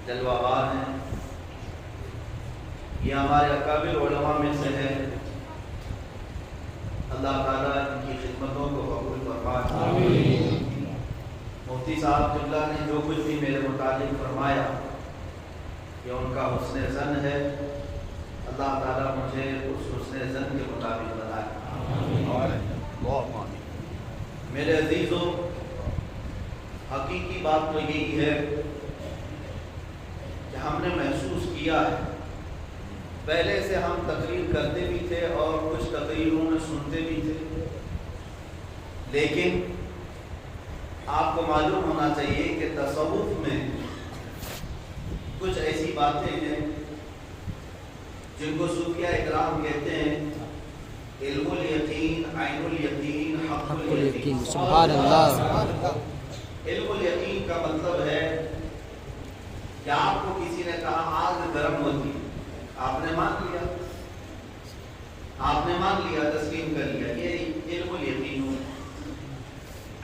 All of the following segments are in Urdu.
جلوہ بار ہیں، یہ ہمارے اکابر علماء میں سے ہے۔ اللہ تعالیٰ ان کی خدمتوں کو قبول فرمائے۔ مفتی صاحب قبلہ نے جو کچھ بھی میرے متعلق فرمایا یہ ان کا حسن ظن ہے، اللہ تعالیٰ مجھے اس حسن ظن کے مطابق بنائے۔ میرے عزیزوں، حقیقی بات تو یہی ہے کہ ہم نے محسوس کیا ہے، پہلے سے ہم تقریر کرتے بھی تھے اور کچھ تقریروں میں سنتے بھی تھے، لیکن آپ کو معلوم ہونا چاہیے کہ تصوف میں کچھ ایسی باتیں ہیں جن کو صوفیہ اکرام کہتے ہیں علم الیقین، عین الیقین، حق الیقین۔ سبحان اللہ۔ علم الیقین کا مطلب ہے کہ آپ کو کسی نے کہا آگ گرم ہوتی ہے، آپ نے مان لیا، تسلیم کر لیا، یہ علم الیقین ہے۔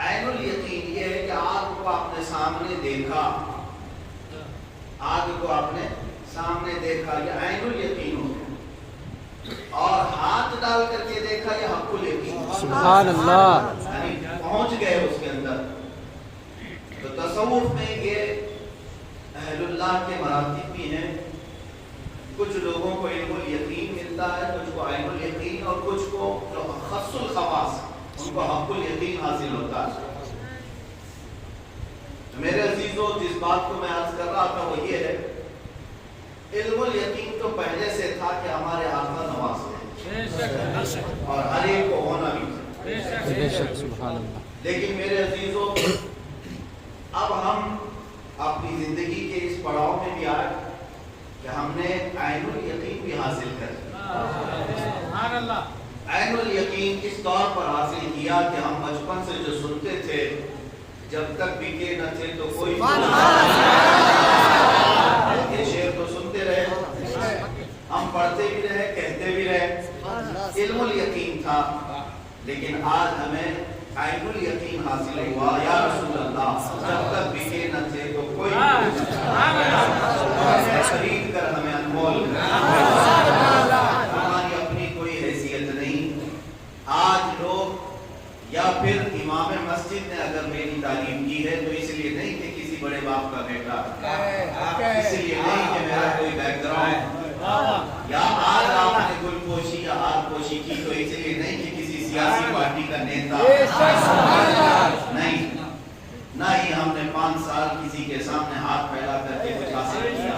عین الیقین یہ ہے کہ آگ کو آپ نے سامنے دیکھا، یہ عین الیقین ہو گیا، اور ہاتھ ڈال کر کے دیکھا، یہ حق الیقین۔ سبحان اللہ۔ یعنی پہنچ گئے اس کے اندر۔ تو تصوف میں یہ اہل اللہ کے مراتب بھی ہیں، کچھ لوگوں کو علم الیقین ملتا ہے، کچھ کو عین الیقین، اور کچھ کو جو خص الخواص ان کو حق الیقین حاصل ہوتا ہے۔ میرے عزیزوں، جس بات کو میں عرض کر رہا تھا وہ یہ ہے، علم الیقین تو پہلے سے تھا کہ ہمارے آقا نواز ہیں اور ہر ایک کو ہونا بھی تھا، لیکن میرے عزیزوں اب ہم اپنی زندگی کے اس پڑاؤ میں بھی آئے کہ ہم نے عین الیقین بھی حاصل کر لیا۔ عین الیقین اس طور پر حاصل کیا کہ ہم بچپن سے جو سنتے تھے، جب تک بکے نہ تھے تو کوئی یہ شعر تو سنتے رہے، ہم پڑھتے بھی رہے، کہتے بھی رہے، علم الیقین تھا، لیکن آج ہمیں عین الیقین حاصل ہوا۔ یا رسول اللہ، جب تک بکے نہ تھے تو کوئی خرید کر ہمیں انمول ہماری اپنی کوئی حیثیت نہیں۔ آج لوگ یا پھر امام مسجد نے اگر میری تعلیم کی ہے تو اس لیے نہیں کہ کسی بڑے باپ کا بیٹا، اس لیے نہیں کہ میرا کوئی بیک گراؤنڈ، یا آج آپ نے گل پوشی یا ہاتھ پوشی کی تو اس لیے نہیں کہ کسی سیاسی پارٹی کا نیتا، نہیں، نہ ہی ہم نے 5 سال کسی کے سامنے ہاتھ پھیلا کر کے کچھ حاصل کیا۔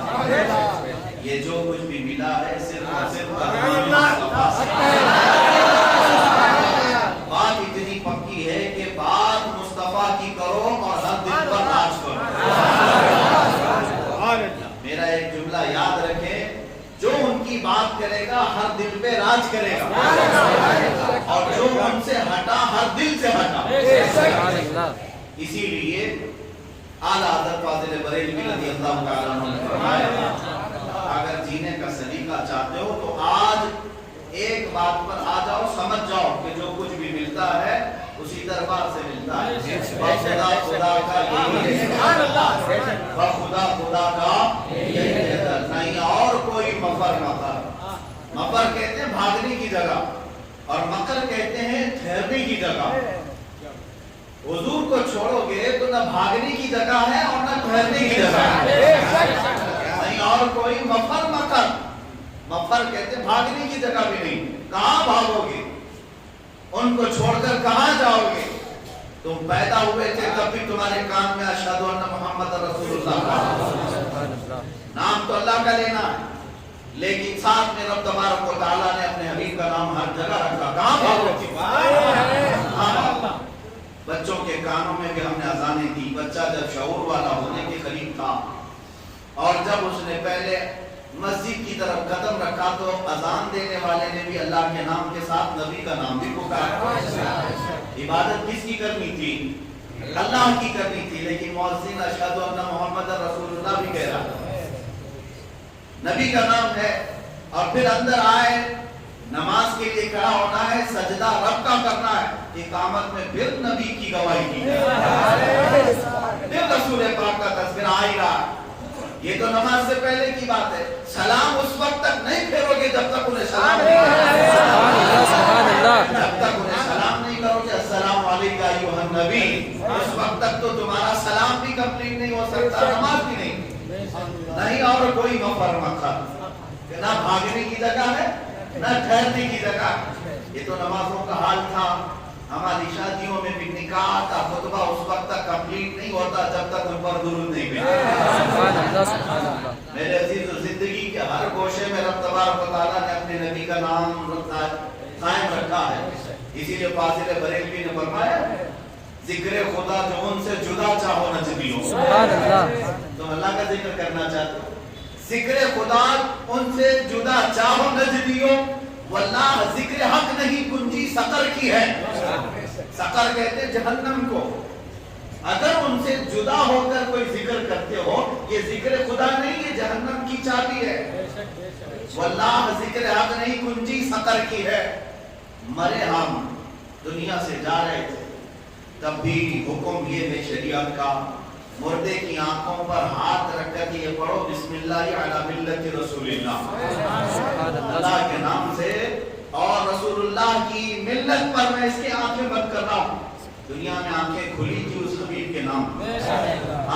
یہ جو کچھ بھی ملا ہے صرف اور صرف بات اتنی پکی ہے کہ بات مصطفیٰ کی کرو اور ہر دل پر راج کرو۔ میرا ایک جملہ یاد رکھیں، جو ان کی بات کرے گا ہر دل پہ راج کرے گا، اور جو ان سے ہٹا ہر دل سے ہٹا۔ اسی لیے اعلیٰ حضرت فاضل بریلوی رضی اللہ تعالیٰ عنہ نے فرمایا، اگر جینے کا سلیقہ چاہتے ہو تو آج ایک بات پر آ جاؤ، سمجھ جاؤ کہ جو کچھ بھی ملتا ہے اسی دربار سے ملتا ہے، خدا خدا کا یہی ہے، خدا خدا کا یہی ہے، نہیں اور کوئی مفر مفر۔ مفر کہتے ہیں بھاگنے کی جگہ، اور مکر کہتے ہیں ٹھہرنے کی جگہ۔ حضور کو چھوڑو گے تو نہ بھاگنے کی جگہ ہے اور نہ ٹھہرنے کی جگہ ہے، نہیں اور کوئی مفر مکر۔ مفر کہتے ہیں بھاگنے کی جگہ بھی نہیں، کہاں بھاگو گے، ان کو چھوڑ کر کہاں جاؤ گے؟ تم پیدا ہوئے تھے تب بھی تمہارے کان میں اشہد ان محمد رسول اللہ، نام تو اللہ کا لینا ہے، لیکن ساتھ میں رب تبارک و تعالیٰ نے اپنے حبیب کا نام ہر جگہ رکھا، کہاں بھاگو گے؟ بچوں کے کانوں میں بھی ہم نے اذانیں دی۔ بچہ جب شعور والا ہونے کے قریب تھا اور جب اس نے پہلے مسجد کی طرف قدم رکھا تو اذان دینے والے نے بھی اللہ کے نام کے ساتھ نبی کا نام بھی پکارا۔ عبادت کس کی کرنی تھی؟ اللہ کی کرنی تھی، لیکن مؤذن اشہد ان محمد رسول اللہ بھی کہہ رہا، نبی کا نام ہے۔ اور پھر اندر آئے، نماز کے لیے کھڑا ہونا ہے، سجدہ رب کا کرنا ہے، اقامت میں پھر نبی کی گواہی کی جائے، پھر رسول پاک کا تذکرہ آ ہی رہا ہے۔ یہ تو نہ سے پہلے کی بات ہے، سلام اس وقت تک نہیں پھیرو گے جب تک انہیں سلام نہیں کرو گے۔ سبحان اللہ۔ جب تک انہیں سلام نہیں کرو گے السلام علیکم ایھا النبی، اس وقت تک تو تمہارا سلام بھی کمپلیٹ نہیں ہو سکتا، نماز بھی نہیں اور کوئی مفر مقصد، نہ بھاگنے کی جگہ ہے نہ ٹھہرنے کی جگہ ہے۔ یہ تو نمازوں کا حال تھا، ہماری شادیوں میں بھی نکاح کا خطبہ اس وقت تک کمپلیٹ نہیں ہوتا جب تک ان پر درود نہیں بھیجا۔ میرے عزیز، زندگی کے ہر گوشے میں رب تبارک و تعالیٰ نے اپنے نبی کا نام قائم رکھا ہے، اسی لیے فاضل بریلوی نے فرمایا ذکر خدا جو ان سے جدا چاہو نجدیوں۔ سبحان اللہ۔ تم اللہ کا ذکر کرنا چاہتے ہو، ذکر خدا ان سے جدا چاہو نجدیوں، واللہ ذکر حق نہیں کنجی سقر کی ہے۔ سقر کہتے جہنم کو، اگر ان سے جدا ہو کر کوئی ذکر کرتے ہو، یہ ذکر خدا نہیں، یہ جہنم کی چابی ہے۔ واللہ ذکر حق نہیں کنجی سقر کی ہے۔ مرے ہم دنیا سے جا رہے تھے، تب بھی حکم یہ ہے شریعت کا، مردے کی آنکھوں پر ہاتھ رکھ کر یہ پڑھو بسم اللہ علی ملت رسول اللہ، اللہ کے نام سے اور رسول اللہ کی ملت پر میں اس کے آنکھیں بند کر رہا ہوں۔ دنیا میں آنکھیں کھلی تھی اس حبیب کے نام،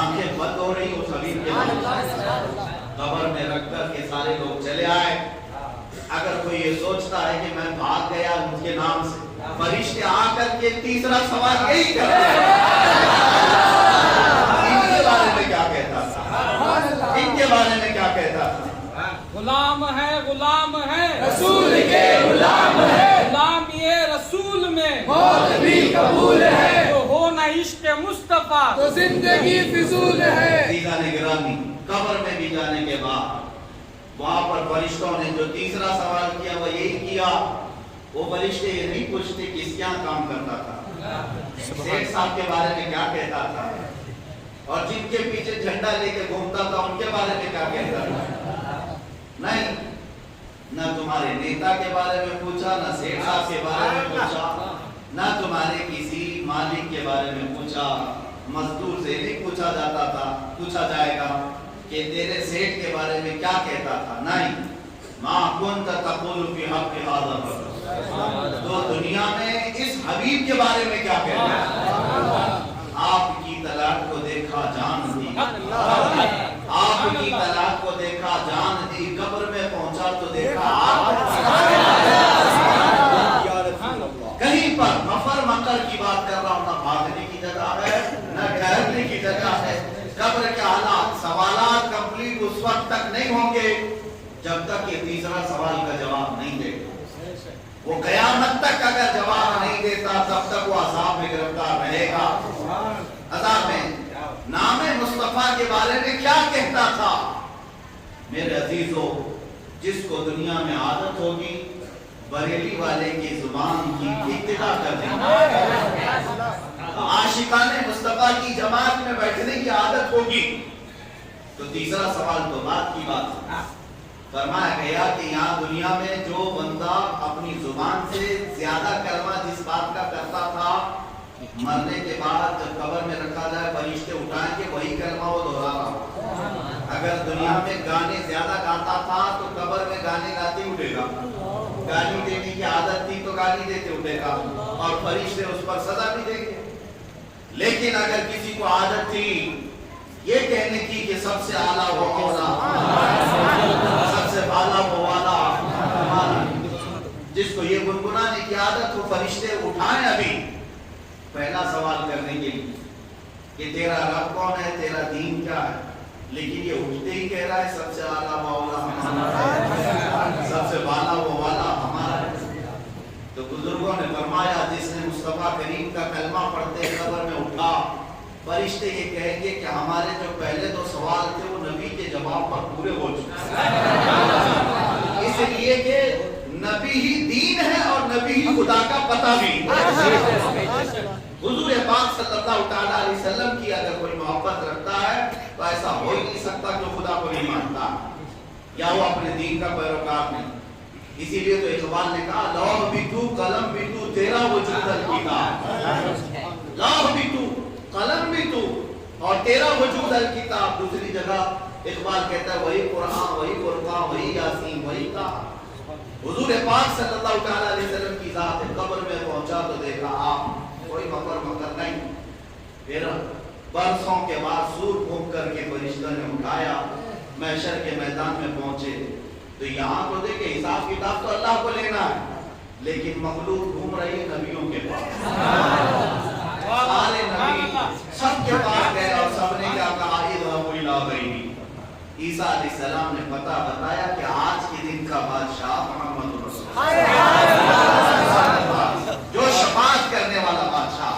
آنکھیں بند ہو رہی اس حبیب کے نام۔ قبر میں رکھ کر کے سارے لوگ چلے آئے۔ اگر کوئی یہ سوچتا ہے کہ میں بھاگ گیا ان کے نام سے، فرشتے آ کر کے تیسرا سوال یہی کرتے ہیں ان کے بارے میں کیا کہتا تھا، ان کے بارے میں کیا کہتا تھا؟ غلام ہے رسول کے غلام ہے، غلام یہ رسول میں موت بھی قبول ہے، جو ہو نہ عشق مصطفیٰ تو زندگی فضول ہے۔ عزیزان گرامی، قبر میں بھی جانے کے بعد وہاں پر فرشتوں نے جو تیسرا سوال کیا وہ یہی کیا، وہ فرشتے یہ نہیں پوچھتے کس کیا کام کرتا تھا، سیٹھ صاحب کے بارے میں کیا کہتا تھا، اور جن کے پیچھے جھنڈا لے کے گھومتا تھا ان کے بارے میں کیا کہتا تھا۔ نہیں، نہ تمہارے نیتا کے بارے میں پوچھا، نہ سیٹھ صاحب کے بارے میں پوچھا، نہ تمہارے کسی مالک کے بارے میں پوچھا، مزدور سے نہیں پوچھا جاتا تھا، پوچھا جائے گا کہ تیرے سیٹھ کے بارے میں کیا کہتا تھا۔ نہیں، ما کنت تقول فی حق ھذا الرجل، تو دنیا میں اس حبیب کے بارے میں کیا کہتا ہے۔ آپ کی طلاق کو دیکھا جان دی، آپ کی طلاق کو دیکھا جان دی، قبر میں پہنچا تو دیکھا آپ۔ کہیں پر مفر مکر کی بات کر رہا ہوں، نہ بھاگنے کی جگہ ہے نہ ٹھہرنے کی جگہ ہے۔ قبر کے حالات، سوالات کمپلیٹ اس وقت تک نہیں ہوں گے جب تک یہ تیسرا سوال کا جواب نہیں دے گا۔ وہ قیامت تک اگر جواب نہیں دیتا تب تک وہ عذاب میں گرفتار رہے گا۔ عذاب میں نام مصطفیٰ کے بارے میں کیا کہتا تھا؟ میرے عزیزو، جس کو دنیا میں عادت ہوگی بریلی والے کی زبان کی ابتدا کر دیں، عاشقان مصطفیٰ کی جماعت میں بیٹھنے کی عادت ہوگی تو تیسرا سوال تو بات کی بات ہے۔ فرمایا گیا کہ یہاں دنیا میں جو بندہ اپنی زبان سے زیادہ کلمہ جس بات کا کرتا تھا، مرنے کے بعد جب قبر میں رکھا جائے فرشتے اٹھائیں گے وہی کلمہ وہ دہرا رہا۔ اگر دنیا میں گانے زیادہ گاتا تھا تو قبر میں گانے گاتے اٹھے گا، گالی دینے کی عادت تھی تو گالی دیتے اٹھے گا اور فرشتے اس پر سزا بھی دیں گے۔ لیکن اگر کسی کو عادت تھی یہ کہنے کی کہ سب سے اعلیٰ وہ اولا، سب سے بالا وہ والا ہمارا، جس کو یہ گنگنانے کی عادت ہو، فرشتے اٹھائیں ابھی پہلا سوال کرنے کے لیے کہ تیرا رب کون ہے، تیرا دین کیا ہے، لیکن یہ اٹھتے ہی کہہ رہا ہے سب سے اعلیٰ وہ اولا ہمارا، سب سے بالا وہ والا ہمارا۔ تو بزرگوں نے فرمایا جس نے مصطفیٰ کریم کا کلمہ پڑھتے قبر میں اٹھا، فرشتے یہ کہیں گے کہ ہمارے جو پہلے دو سوال تھے وہ نبی کے جواب پر پورے ہو چکے ہیں، اس لیے کہ نبی ہی دین ہے اور نبی ہی خدا کا پتہ بھی۔ حضور پاک صلی اللہ تعالیٰ علیہ وسلم کی اگر کوئی محبت رکھتا ہے تو ایسا ہو ہی نہیں سکتا کہ خدا کو نہیں مانتا یا وہ اپنے دین کا پیروکار نہیں۔ اسی لیے تو اقبال نے کہا لوح بھی تو قلم بھی تو تیرا وجود الکتاب، لوح بھی تو قلم بھی تو اور تیرا وجود الکتاب. دوسری جگہ اقبال کہتا ہے وہی قرآن وہی فرقان وہی یاسین وہی کا. حضور پاک صلی اللہ تعالیٰ علیہ وسلم کی ذات قبر میں پہنچا تو دیکھا آپ کوئی مکر نہیں. پھر برسوں کے بعد سور پھونک کر کے فرشتوں نے اٹھایا, محشر کے میدان میں پہنچے تو یہاں تو دیکھیں حساب کتاب تو اللہ کو لینا ہے, لیکن مخلوق گھوم رہی ہے نبیوں کے پاس. سارے نبی سب کے پاس گئے اور سب نے کیا کہا اذهبوا الى غیری. عیسیٰ علیہ السلام نے پتہ بتایا کہ آج کے دن کا بادشاہ محمد رسول اللہ جو شفاعت کرنے والا بادشاہ.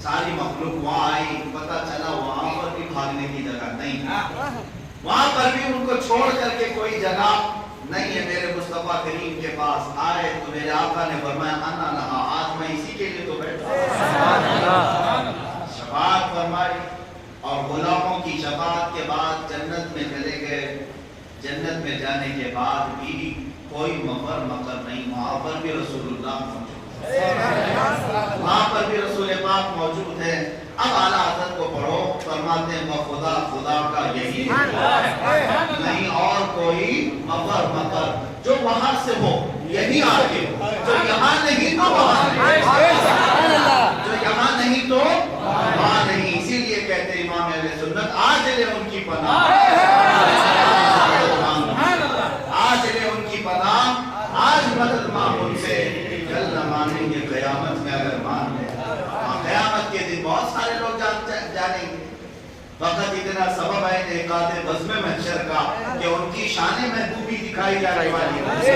ساری مخلوق وہاں آئی, پتہ چلا وہاں پر بھی بھاگنے کی جگہ نہیں, وہاں پر بھی ان کو چھوڑ کر کے کوئی جگہ نہیں ہے. میرے مصطفیٰ کریم کے پاس آئے تو میرے آقا نے فرمایا انا لہا, آج میں اسی کے لیے تو بیٹھا. شفاعت فرمائی اور غلاموں کی شفاعت کے بعد جنت میں چلے گئے. جنت میں جانے کے بعد بھی کوئی مفر مکر نہیں, وہاں پر بھی رسول اللہ موجود ہے, وہاں پر بھی رسول پاک موجود ہے. اب اعلیٰ حضرت کو پڑھو, فرماتے ہیں خدا خدا کا یہی نہیں اور کوئی مفر مکر جو وہاں سے ہو یہی آگے ہو, جو یہاں نہیں تو وہاں نہیں, جو یہاں نہیں تو وہاں نہیں. اسی لیے کہتے ہیں امام اہل سنت آج لے ان کی پناہ, آج لے ان کی پناہ, آج مدد مانگ ان سے, کل نہ مانیں گے قیامت میں اگر مان لے. قیامت کے دن بہت سارے لوگ جانیں گے. فقط اتنا سبب ہے انعقاد بزم محشر کا کہ ان کی شان محبوبی دکھائی جانے والی ہے.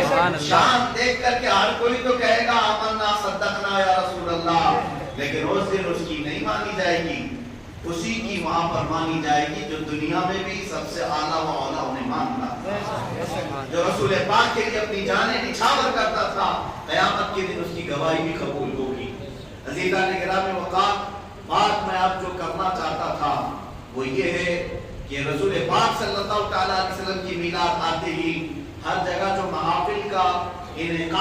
شان دیکھ کر کے ہر کوئی تو کہے گا آمنا صدقنا یا رسول اللہ, لیکن اس دن اس کی نہیں مانی جائے گی, اسی کی وہاں پر مانی جائے گی جو دنیا میں بھی سب سے اعلیٰ و اولیٰ انہیں مانتا, جو رسول پاک کے لیے اپنی جانیں نچھاور کرتا تھا. قیامت کے دن اس کی گواہی بھی قبول ہوگی. عزیزان گرامی وقات, بات میں اب جو کرنا چاہتا تھا وہ یہ ہے کہ رسول پاک صلی اللہ تعالیٰ علیہ وسلم کی میلاد آتے ہی ہر جگہ جو محافل کا انعقاد